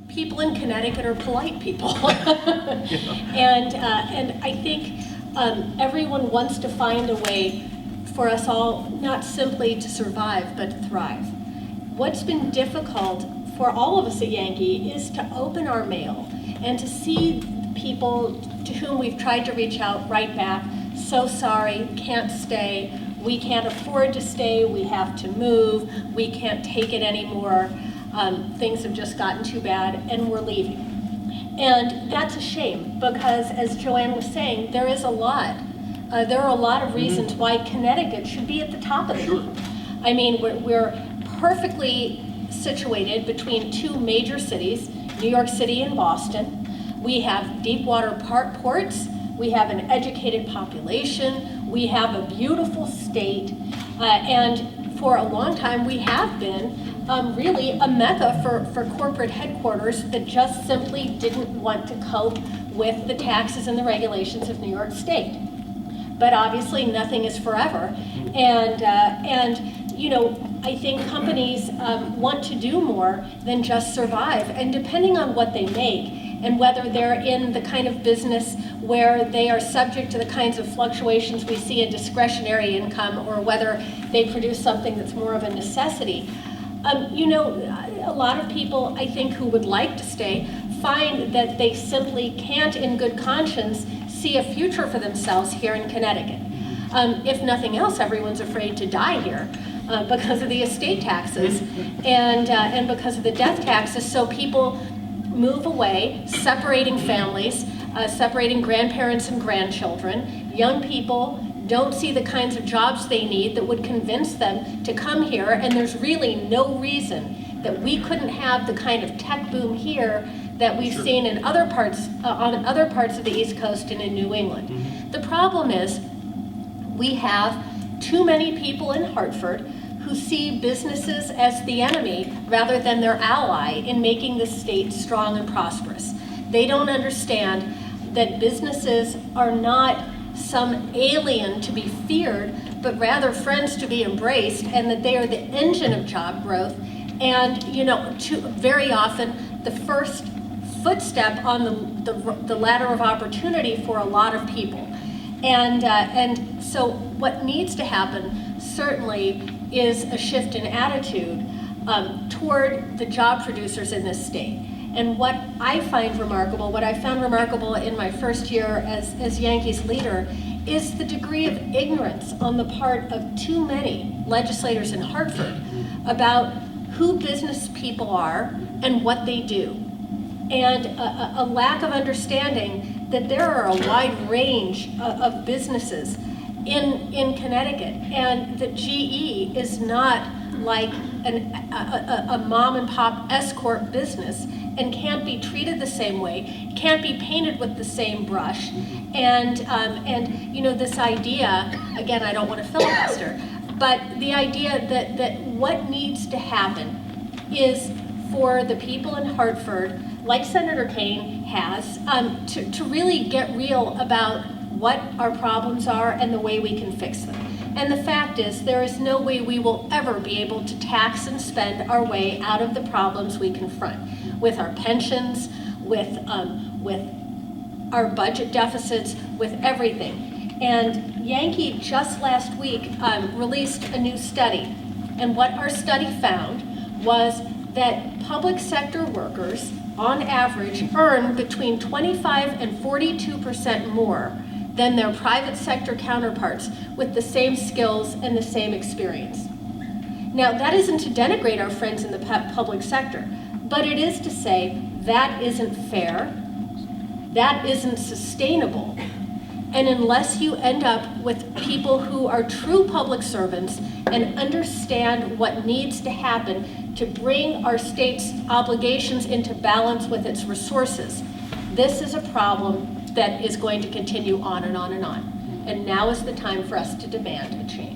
people in Connecticut are polite people. And I think everyone wants to find a way for us all not simply to survive, but to thrive. What's been difficult for all of us at Yankee is to open our mail and to see people to whom we've tried to reach out write back, so sorry, can't stay, we can't afford to stay, we have to move, we can't take it anymore, things have just gotten too bad, and we're leaving. And that's a shame, because as JoAnn was saying, there is a lot. There are a lot of reasons why Connecticut should be at the top of the heap. I mean, we're perfectly situated between two major cities, New York City and Boston. We have deep water ports, we have an educated population, we have a beautiful state, and for a long time we have been really a mecca for corporate headquarters that just simply didn't want to cope with the taxes and the regulations of New York State. But obviously nothing is forever, and you know, I think companies want to do more than just survive, and depending on what they make and whether they're in the kind of business where they are subject to the kinds of fluctuations we see in discretionary income, or whether they produce something that's more of a necessity. You know, a lot of people, I think, who would like to stay find that they simply can't in good conscience see a future for themselves here in Connecticut. If nothing else, everyone's afraid to die here because of the estate taxes and because of the death taxes, so people move away, separating families, separating grandparents and grandchildren. Young people don't see the kinds of jobs they need that would convince them to come here, and there's really no reason that we couldn't have the kind of tech boom here that we've seen in other parts, on other parts of the East Coast and in New England. The problem is we have too many people in Hartford who see businesses as the enemy rather than their ally in making the state strong and prosperous. They don't understand that businesses are not some alien to be feared, but rather friends to be embraced, and that they are the engine of job growth, and you know, very often the first footstep on the ladder of opportunity for a lot of people. And so what needs to happen certainly is a shift in attitude toward the job producers in this state. And what I find remarkable, what I found remarkable in my first year as Yankees leader, is the degree of ignorance on the part of too many legislators in Hartford about who business people are and what they do. And a lack of understanding that there are a wide range of businesses in Connecticut, and that GE is not like a mom and pop S-corp business and can't be treated the same way, can't be painted with the same brush. And you know, this idea, again, I don't want to filibuster, but the idea that what needs to happen is for the people in Hartford, like Senator Kane has, to really get real about what our problems are and the way we can fix them. And the fact is, there is no way we will ever be able to tax and spend our way out of the problems we confront with our pensions, with our budget deficits, with everything. And Yankee just last week released a new study. And what our study found was that public sector workers, on average, earn between 25 and 42% more than their private sector counterparts with the same skills and the same experience. Now, that isn't to denigrate our friends in the public sector, but it is to say that isn't fair, that isn't sustainable, and unless you end up with people who are true public servants and understand what needs to happen to bring our state's obligations into balance with its resources, this is a problem that is going to continue on and on and on. And now is the time for us to demand a change.